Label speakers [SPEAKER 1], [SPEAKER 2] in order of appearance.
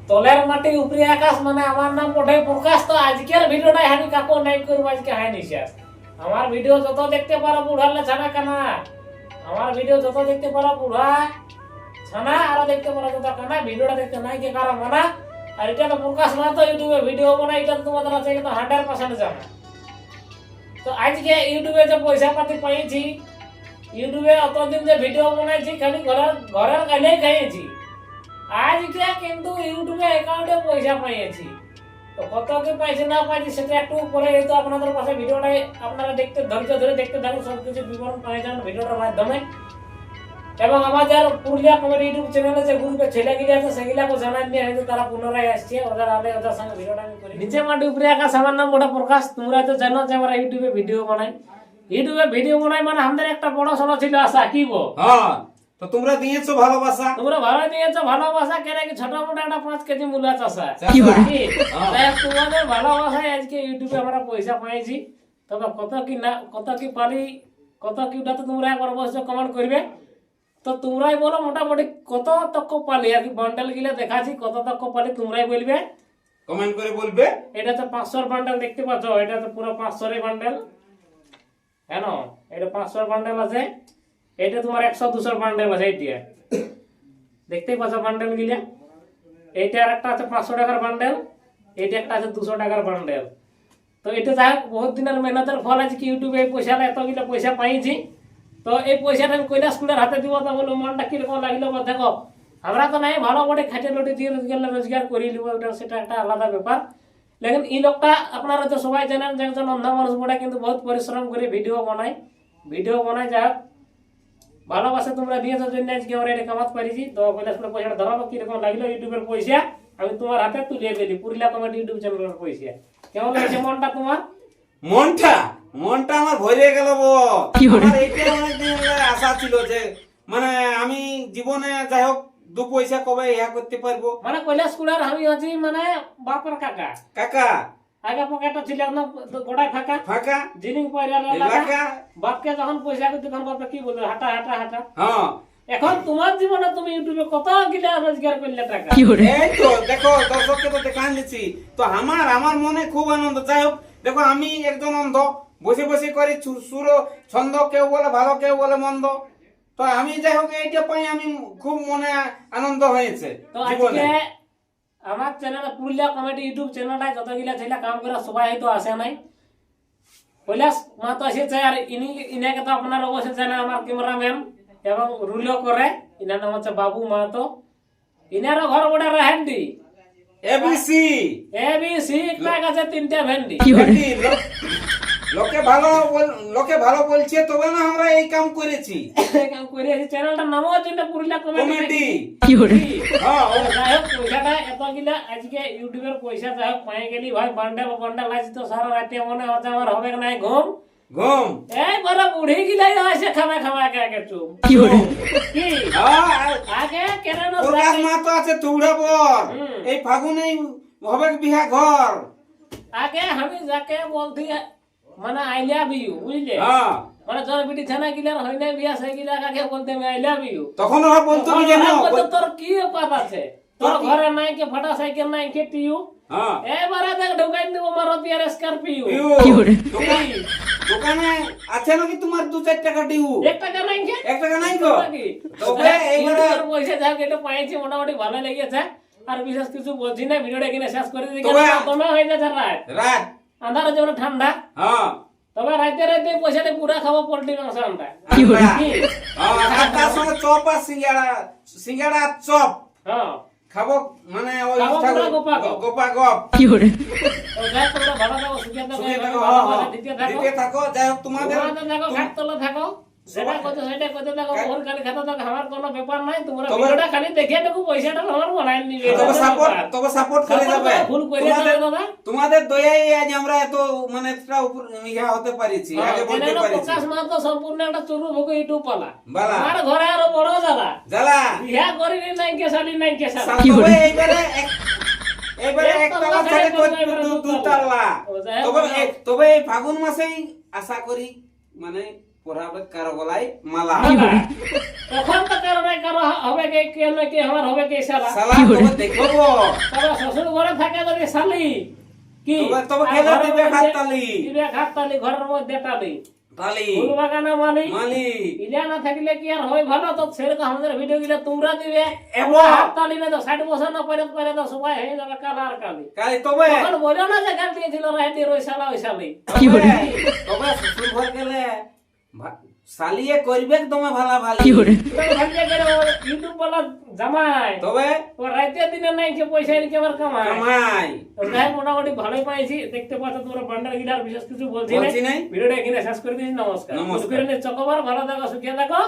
[SPEAKER 1] তলের মাটি উপরে আকাশ মানে আমার নাম ওঠে প্রকাশ। তো আজকের ভিডিওটা আমি কাকু নাই করবো আজকে হাই নিশ্বাস। আমার ভিডিও যত দেখতে পারো বুড়ালে ছানা কানা, আমার ভিডিও যত দেখতে পারো বুড়া ছানা আর দেখতে পারো যত কানা, ভিডিওটা দেখতে নাই কে কারো মানা। আর এটা তো প্রকাশ না তো ইউটিউবে ভিডিও বানাই, এটা তোমাদের আছে কিন্তু 100% জানা। তো আজকে ইউটিউবে যে পয়সা পাতি পাইছি, ইউটিউবে অতদিন যে ভিডিও বানাইছি খালি ঘরের গালেই খাইছি, আজকে কিন্তু ইউটিউবে অ্যাকাউন্টে পয়সা পাইছি। তো কত কি পাইছি না পাইছি সেটা একটু পরে হয়তো আপনাদের পাশে ভিডিওটাই আপনারা দেখতে ধৈর্য ধরে দেখতে থাকুন, সবকিছু বিবরণ পাই যান ভিডিওটার মাধ্যমে। এবং আমাদের পুরুলিয়া কমেডি ইউটিউব চ্যানেলে যে গ্রুপে ছেলেগুলি আছে সেগুলাকে জানাই দিয়ে হয়তো তারা পুনরায় আসছে, ওদের আলে ওদের সঙ্গে ভিডিওটা আমি করি। নিচে মাটি উপরে আকাশ, আমার নাম ওটা প্রকাশ। তোমরা তো জানো যে আমরা ইউটিউবে ভিডিও বানাই, ইউটিউবে ভিডিও বানাই মানে আমাদের একটা বড় সড়ো ছিল আশা কি গো।
[SPEAKER 2] হ্যাঁ, তো তোমরা দিয়েছো ভালোবাসা,
[SPEAKER 1] তোমরা ভালো দিয়েছো ভালোবাসা, কেন কি ছোট মোটা একটা 5 কেজি মূলা চাষা
[SPEAKER 2] কি করে?
[SPEAKER 1] তোমাদের ভালোবাসায় আজকে ইউটিউবে আমরা পয়সা পাইছি। তবে কত কি না কত কি পালি কত কি ওটা তো তোমরা একবার অবশ্যই কমেন্ট করবে। তো তোমরাই বলো মোটামুটি কত তক পালি, আর কি বান্ডেল গিলা দেখাচ্ছি কত তক পালি তোমরাই বলবে,
[SPEAKER 2] কমেন্ট করে বলবে।
[SPEAKER 1] এটা তো 500 বান্ডেল দেখতে পাচ্ছ, এটা তো পুরো 500 বান্ডেল। কেন এটা 500 বান্ডেল আছে, এটা তোমার 100-200 বান্ডেল আছে। এইটা দেখতেই পাচ্ছ বান্ডেল গিলা, এইটা আর একটা আছে 500 টাকার বান্ডেল, এইটা একটা আছে 200 টাকার বান্ডেল। তো এটা যাই বহুত দিনের মেহনতের ফল আছে কি ইউটিউবে এই পয়সাটা এতগুলো পয়সা পাইছি। তো এই পয়সাটা আমি কৈলাস কুলের হাতে দিব, তা বলে মনটা কিরকম লাগলো বা দেখো আমরা তো নাই ভালো করে খাটে লুটি দিয়ে রোজগার করে নিব, ওটা সেটা একটা আলাদা ব্যাপার। লেকিন এই লোকটা আপনারা তো সবাই জানেন যে একজন অন্ধা মানুষ বলে কিন্তু বহুত পরিশ্রম করে ভিডিও বানায় যা হোক ভালোবাসা তোমরা দিয়েছো জন্য আজকে আমরা এটা কামাতে পারিছি। তো কৈলাস কুলের পয়সাটা ধরাবো কিরকম লাগলো, ইউটিউবের পয়সা আমি তোমার হাতে তুলে দিলি, পুরুলিয়া কমেডি ইউটিউব চ্যানেলের পয়সা। কেমন লাগছে মনটা তোমার?
[SPEAKER 2] মনটা আমার ভরে গেল বল। আমার এইটা অনেকদিন আশা ছিল যে মানে আমি জীবনে যাই হোক 2 পয়সা কবে ইয়া করতে পারবো।
[SPEAKER 1] মানে কৈলাস কুলার আমি আছি মানে বাপের কাকা
[SPEAKER 2] কাকা
[SPEAKER 1] আগে পকেটটা ছিল একদম গোটায় ফাঁকা
[SPEAKER 2] ফাঁকা
[SPEAKER 1] জিনিং পয়রা
[SPEAKER 2] এলাকা।
[SPEAKER 1] বাপকে যখন পয়সা করতে তখন বাপকে কি বলবে হাঁটা হাঁটা হাঁটা।
[SPEAKER 2] হ্যাঁ,
[SPEAKER 1] এখন তোমার জীবনে তুমি ইউটিউবে কত গিলা রোজগার করলে টাকা।
[SPEAKER 2] এই তো দেখো দর্শককে তো দেখান দিচ্ছি। তো আমার মনে খুব আনন্দ। যাই হোক দেখো আমি একজন অন্ধ, বসে বসে করি সুর ছন্দ, কেউ বলে ভালো কেউ বলে মন্দ। তো আমি যাই হোক এইটা পাই আমি খুব মনে আনন্দ হয়েছে
[SPEAKER 1] তো
[SPEAKER 2] জীবনে।
[SPEAKER 1] আজকে আমার চ্যানেল পুরুলিয়া কমেডি ইউটিউব চ্যানেলটা যতগুলা ছেলে কাম করে সবাই হয়তো আসে নাই। কৈলাস মাহাতো এসেছে, আর ইনাকে তো আপনারা অবশ্যই জানেন আমার ক্যামেরাম্যান এবং রুলও করে। ইনার নাম হচ্ছে বাবু মাহাতো। ইনারও ঘর বড় রাহেন্ডি
[SPEAKER 2] এবিসি
[SPEAKER 1] এবিসি একটা গাছে 3টা ভেন্ডি।
[SPEAKER 2] লোকে ভালো বলছে তবে না আমরা এই কাম করেছি।
[SPEAKER 1] কাম করে এই চ্যানেলটার নামও হচ্ছে পুরুলিয়া কমেডি।
[SPEAKER 2] হ্যাঁ,
[SPEAKER 1] যাই হোক পয়সাটা এত গিলা আজকে ইউটিউবের পয়সা যাই হোক পাই গেলি ভাই, বান্ডেল আছে তো সারা রাতে মনে হচ্ছে আমার হবে নাই ঘুম। এই বড় বুড়ি গিলাই আছে খামা আগে চুপ কি আগে কেন
[SPEAKER 2] প্রকাশ মাহাতো আছে তুড়াবর। এই ফাগুনেই হবে বিহা ঘর।
[SPEAKER 1] আগে আমি যাকে বলতি মানে আই লাভ ইউ বুঝলে,
[SPEAKER 2] হ্যাঁ,
[SPEAKER 1] মানে জন বিটি থানা গিলার হয় না বিয়া সেই গিলা কাকে বলতে আমি আই লাভ ইউ,
[SPEAKER 2] তখন ওরা বলতো কি জানো
[SPEAKER 1] তোর কি ব্যাপার আছে, তোর ঘরে নাই কে ফাটা সাইকেল নাই কে টিউ।
[SPEAKER 2] হ্যাঁ,
[SPEAKER 1] এবারে দেখ ঢুকাই দেব মারুতি আর স্করপিও।
[SPEAKER 2] দোকানে আছে নাকি তোমার 2-4 টাকা ডিউ?
[SPEAKER 1] 1 টাকা নাই কে
[SPEAKER 2] 1 টাকা নাই গো। তবে এইবারে
[SPEAKER 1] পয়সা যাও এটা পাইছি মোটামুটি ভালো লেগেছে। আর বিশেষ কিছু বলছি না, ভিডিওটা কিনে শেষ করে দিই। তোমার হয়ে যাচ্ছে রাত আন্ধার যেমন ঠান্ডা।
[SPEAKER 2] হ্যাঁ,
[SPEAKER 1] তবে রাতে পয়সাটা পুরা খাবো পোল্ট্রি মাংস আমরা।
[SPEAKER 2] তার সঙ্গে চপ আর সিঙ্গাড়া চপ খাবো, মানে ওই গোপা গপ দিতে থাকো। যাই হোক তোমাদের
[SPEAKER 1] থাকো সেটা কত সেটা কত দেখো ভোর খালি খাতা তো আমার কোনো ব্যাপার নাই। তোমরা ভিডিওটা খালি দেখে দেখো পয়সাটা আমার বানাই নিবে।
[SPEAKER 2] তবে সাপোর্ট করে যাবে।
[SPEAKER 1] ভুল করে যাবে দাদা,
[SPEAKER 2] তোমাদের দয়ায় আজ আমরা এত মানে একটা উপর ইয়া হতে পারিছি, আগে বলতে পারিছি।
[SPEAKER 1] প্রকাশ মাহাতো সম্পূর্ণ একটা চুরু ভোগ ইউটিউব পালা
[SPEAKER 2] বালা।
[SPEAKER 1] আর ঘরে আরো বড় জ্বালা ইহা করিনি নাই কে শালি নাই কে শালা।
[SPEAKER 2] এইবারে একতলা ছেড়ে দুতলা। তবে এই ফাগুন মাসেই আশা করি মানে পরাবে কারো গলায় মালা
[SPEAKER 1] তখন তো কারো নাই কারো হবে কে না কে আমার হবে কে শালা
[SPEAKER 2] শালা তোকে দেখবো
[SPEAKER 1] তবে শ্বশুর ঘরে থাকে যদি শালি কি
[SPEAKER 2] তবে খেলে দিবে হাততালি
[SPEAKER 1] দিবে হাততালি ঘরের মধ্যে টালি
[SPEAKER 2] তালি
[SPEAKER 1] ফুল বাগানে মালি
[SPEAKER 2] মালি
[SPEAKER 1] ইলা না থাকলে কি আর হয় ভালো তো সেরকম আমাদের ভিডিও গুলো তোমরা দিবে
[SPEAKER 2] এবার
[SPEAKER 1] হাততালি না তো 60 বছর না পরে তো সবাই হয়ে যাবে কালা আর কালি
[SPEAKER 2] কালি তবে
[SPEAKER 1] তখন বলো না যে গান দিয়েছিল রাইতে রই শালা ওই শালি
[SPEAKER 2] তবে শ্বশুর ঘর গেলে শালিয়ে করবে তোমার ভালা ভালি
[SPEAKER 1] ইউটিউব বলা জামাই
[SPEAKER 2] তবে
[SPEAKER 1] ও রাইতে দিনে নাই যে পয়সা এদিকে আবার কামাই
[SPEAKER 2] কামাই
[SPEAKER 1] যাই মোটামুটি ভালোই পাইছি দেখতে পাচ্ছ তোমরা বান্ডার গিলার বিশেষ কিছু বলছি
[SPEAKER 2] বলছি নাই
[SPEAKER 1] ভিডিওটা এখানে শেষ করে দিচ্ছি নমস্কার
[SPEAKER 2] নমস্কার।
[SPEAKER 1] চকবার ভালো থাকো সুখে থাকো